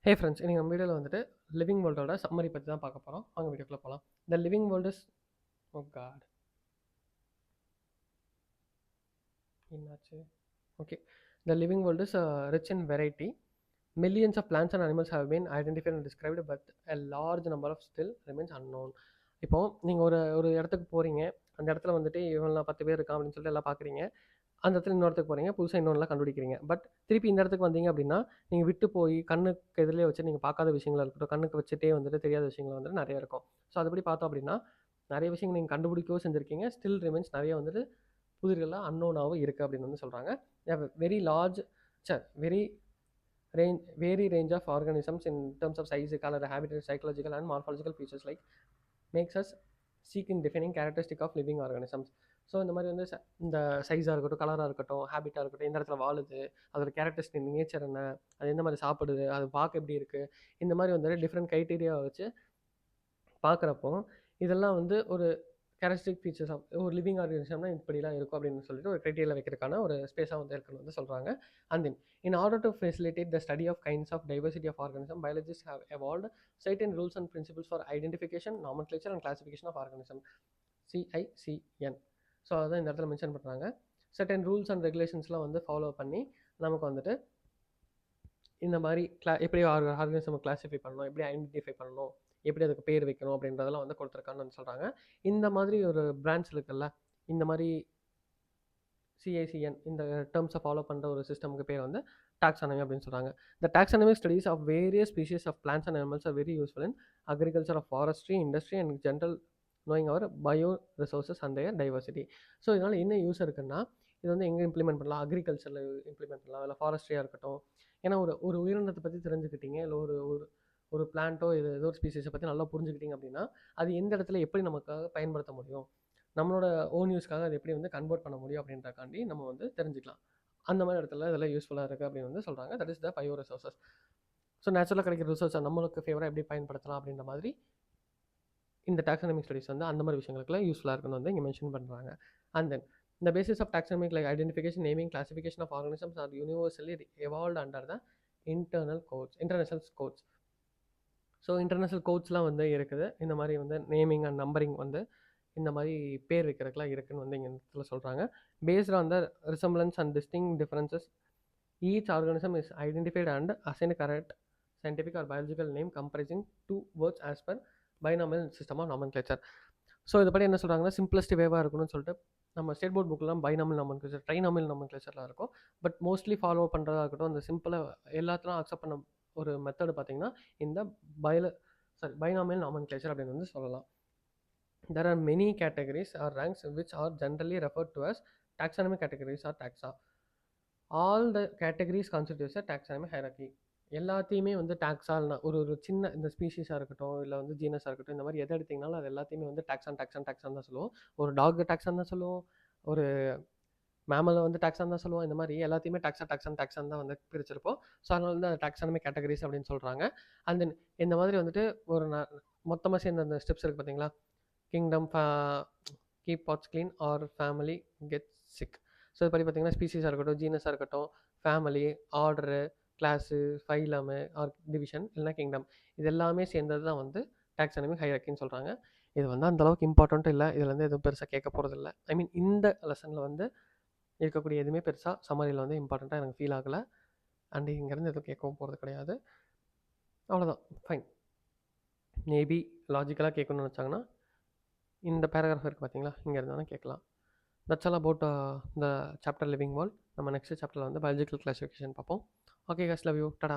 Hey friends, இன்னைக்கு நம்ம வீடியோவில் வந்துட்டு லிவிங் வேர்ல்டோட சம்மரி பற்றி தான் பார்க்க போகிறோம். வாங்க வீடியோக்குள்ளே போகலாம். The living world is oh god என்னாச்சு? Okay. The living world is rich in variety. Millions of plants and animals have been identified and described, but a large number of still remains unknown. இப்போ நீங்கள் ஒரு ஒரு இடத்துக்கு போகிறீங்க. அந்த இடத்துல வந்துட்டு இவங்களாம் 10 பேர் இருக்கான் அப்படின்னு சொல்லிட்டு எல்லாம் பார்க்குறீங்க. அந்த இடத்துல இன்னொருத்துக்கு போகிறீங்க, புதுசாக இன்னொன்றுலாம் கண்டுபிடிக்கிறீங்க. பட் திருப்பி இந்த இடத்துக்கு வந்தீங்க அப்படின்னா, நீங்கள் விட்டு போய் கண்ணுக்கு எதிரிலே வச்சு நீங்கள் பார்க்காத விஷயங்களா இருக்கட்டும், கண்ணுக்கு வச்சுட்டே வந்துட்டு தெரியாத விஷயங்கள் வந்துட்டு நிறைய இருக்கும். ஸோ அதுபடி பார்த்தோம் அப்படின்னா, நிறைய விஷயங்கள் நீங்கள் கண்டுபிடிக்கவும் செஞ்சுருக்கீங்க. ஸ்டில் ரிமைன்ஸ் நிறைய வந்துட்டு புதிர்களாக அன்னோனாகவும் இருக்குது அப்படின்னு வந்து சொல்கிறாங்க. Very large very vary range of organisms in terms of size, color, habitat, psychological and morphological features like makes us seek in defining characteristic of living organisms. So இந்த மாதிரி வந்து இந்த சைஸாக இருக்கட்டும், கலராக இருக்கட்டும், ஹேபிட்டாக இருக்கட்டும், எந்த இடத்துல வாழுது, அதோட கேரக்டரிஸ்டிக் நேச்சர் என்ன, அது எந்த மாதிரி சாப்பிடுது, அது பார்க்க எப்படி இருக்குது, இந்த மாதிரி வந்து டிஃப்ரெண்ட் க்ரைட்டீரியா வச்சு பார்க்குறப்போ இதெல்லாம் வந்து ஒரு கேரக்டரிஸ்டிக் ஃபீச்சர்ஸ் ஆஃப் ஒரு லிவிங் ஆர்கனிசம்னா இப்படிலாம் இருக்கும் அப்படின்னு சொல்லிட்டு ஒரு க்ரைட்டீரியா வைக்கிறதுக்கான ஒரு ஸ்பேஸாக வந்து இருக்குன்னு வந்து சொல்கிறாங்க. And then in order to facilitate the study of kinds of diversity of organisms, biologists have evolved certain rules and principles for identification, nomenclature and classification of organisms. CICN. So அதான் இந்த இடத்துல mention பண்ணுறாங்க. Certain rules and ரெகுலேஷன்ஸ்லாம் வந்து follow பண்ணி நமக்கு வந்துட்டு இந்த மாதிரி எப்படி ஆர்கனிசம் கிளாஸிஃபை பண்ணணும், எப்படி ஐடென்டிஃபை பண்ணணும், எப்படி அதுக்கு பேர் வைக்கணும் அப்படின்றதெல்லாம் வந்து கொடுத்துருக்கான்னு வந்து சொல்கிறாங்க. இந்த மாதிரி ஒரு பிரான்ச் இருக்குல்ல, இந்த மாதிரி CICN இந்த டேர்ம்ஸை ஃபாலோ பண்ணுற ஒரு சிஸ்டமுக்கு பேர் வந்து டாக்ஸானமி அப்படின்னு சொல்கிறாங்க. The taxonomic studies of various species of plants and animals are very useful in agriculture of forestry, industry and general knowing our bioresources and their diversity. So இதனால் என்ன use இருக்குன்னா, இது வந்து எங்கே இம்ப்ளிமெண்ட் பண்ணலாம், அக்ரிகல்ச்சரில் implement பண்ணலாம், இல்லை ஃபாரஸ்ட்ரியாக இருக்கட்டும். ஏன்னா ஒரு உயிரினத்தை பற்றி தெரிஞ்சுக்கிட்டீங்க, இல்லை ஒரு ஒரு பிளான்ட்டோ இது ஏதோ ஒரு ஸ்பீஷீஸை பற்றி நல்லா புரிஞ்சுக்கிட்டீங்க அப்படின்னா, அது எந்த இடத்துல எப்படி நமக்காக பயன்படுத்த முடியும், நம்மளோட ஓன் யூஸ்க்காக அதை எப்படி வந்து கன்வெர்ட் பண்ண முடியும் அப்படின்றக்காண்டி நம்ம வந்து தெரிஞ்சுக்கலாம். அந்த மாதிரி இடத்துல இதெல்லாம் யூஸ்ஃபுல்லாக இருக்குது அப்படின்னு வந்து சொல்கிறாங்க. That is the bio resources. So நேச்சுரலாக கிடைக்கிற ரிசோர்ஸை நம்மளுக்கு ஃபேவராக எப்படி பயன்படுத்தலாம் அப்படின்ற மாதிரி இந்த டாக்ஸானமிக் ஸ்டடீஸ் வந்து அந்த மாதிரி விஷயங்களுக்குலாம் யூஸ்ஃபுல்லாக இருக்குன்னு வந்து இங்கே மென்ஷன் பண்ணுறாங்க. And then the basis of taxonomic like identification, naming, classification of organisms are universally evolved under the international codes. So international கோட்ஸ்லாம் வந்து இருக்குது. இந்த மாதிரி வந்து நேமிங் அண்ட் நம்பரிங் வந்து இந்த மாதிரி பேர் வைக்கிறதுக்குலாம் இருக்குன்னு வந்து இங்கே இடத்துல சொல்கிறாங்க. Based on the resemblance and distinct differences, each organism is identified and assign correct scientific or biological name comprising 2 words as per binomial system of nomenclature. So இதுபடி என்ன சொல்கிறாங்கன்னா, சிம்பிளஸ்ட் வேவாக இருக்கணும்னு சொல்லிட்டு நம்ம ஸ்டேட் போர்ட் புக்கெலாம் பைனாமியல் நாமன்கிளேச்சர், ட்ரைனாமியல் நாமன்கிளேச்சர்லாம் இருக்கும். பட் மோஸ்ட்லி ஃபாலோ பண்ணுறதா இருக்கட்டும், அந்த சிம்பிளாக எல்லாத்திலும் அக்செப்ட் பண்ண ஒரு மெத்தடு பார்த்திங்கன்னா இந்த பைனாமியல் நாமன்கிளேச்சர் அப்படின்னு வந்து சொல்லலாம். There are many categories or ranks which are generally referred to as taxonomic categories or taxa. All the categories constitutes a taxonomic hierarchy. எல்லாத்தையுமே வந்து டாக்ஸால்னா ஒரு சின்ன இந்த ஸ்பீஷீஸாக இருக்கட்டும், இல்லை வந்து ஜீனஸாக இருக்கட்டும், இந்த மாதிரி எதை எடுத்திங்கனாலும் அது எல்லாத்தையுமே வந்து டாக்ஸான் தான் சொல்லுவோம். ஒரு டாக் டாக்ஸான் தான் சொல்லுவோம், ஒரு மேமலை வந்து டாக்ஸான் தான் சொல்லுவோம். இந்த மாதிரி எல்லாத்தையுமே டாக்ஸான் தான் வந்து பிரிச்சிருப்போம். ஸோ அதனால வந்து டாக்ஸானமிக் கேட்டகரிஸ் அப்படின்னு சொல்கிறாங்க. அண்ட் தென் இந்த மாதிரி வந்துட்டு ஒரு மொத்தமாக சேர்ந்த அந்த ஸ்டெப்ஸ் இருக்குது பார்த்தீங்களா, kingdom, keep pots clean or family get sick. So இது படி பார்த்தீங்கன்னா ஸ்பீஷீஸாக இருக்கட்டும், ஜீனஸாக இருக்கட்டும், family, order, class, phylum or division, இல்லைனா கிங்டம், இது எல்லாமே சேர்ந்தது தான் வந்து டாக்ஸானமிக் ஹைரார்க்கின்னு சொல்கிறாங்க. இது வந்து அந்தளவுக்கு இம்பார்ட்டன்ட் இல்லை, இதில் வந்து எதுவும் பெருசாக கேட்க போகிறது இல்லை. ஐ மீன் இந்த லெசனில் வந்து இருக்கக்கூடிய எதுவுமே பெருசாக சம்மரியில் வந்து இம்பார்ட்டண்ட்டாக எனக்கு ஃபீல் ஆகலை. அண்ட் இங்கேருந்து எதுவும் கேட்கவும் போகிறது கிடையாது. அவ்வளோதான், ஃபைன். மேபி லாஜிக்கலாக கேட்கணும்னு நினச்சாங்கன்னா இந்த பேராகிராஃப் இருக்குது பார்த்தீங்களா, இங்கே இருந்தாலும் கேட்கலாம். That's all about the chapter living world. நம்ம நெக்ஸ்ட் சாப்டரில் வந்து பயாலஜிக்கல் கிளாசிஃபிகேஷன் பார்ப்போம். Okay guys, love you, tada.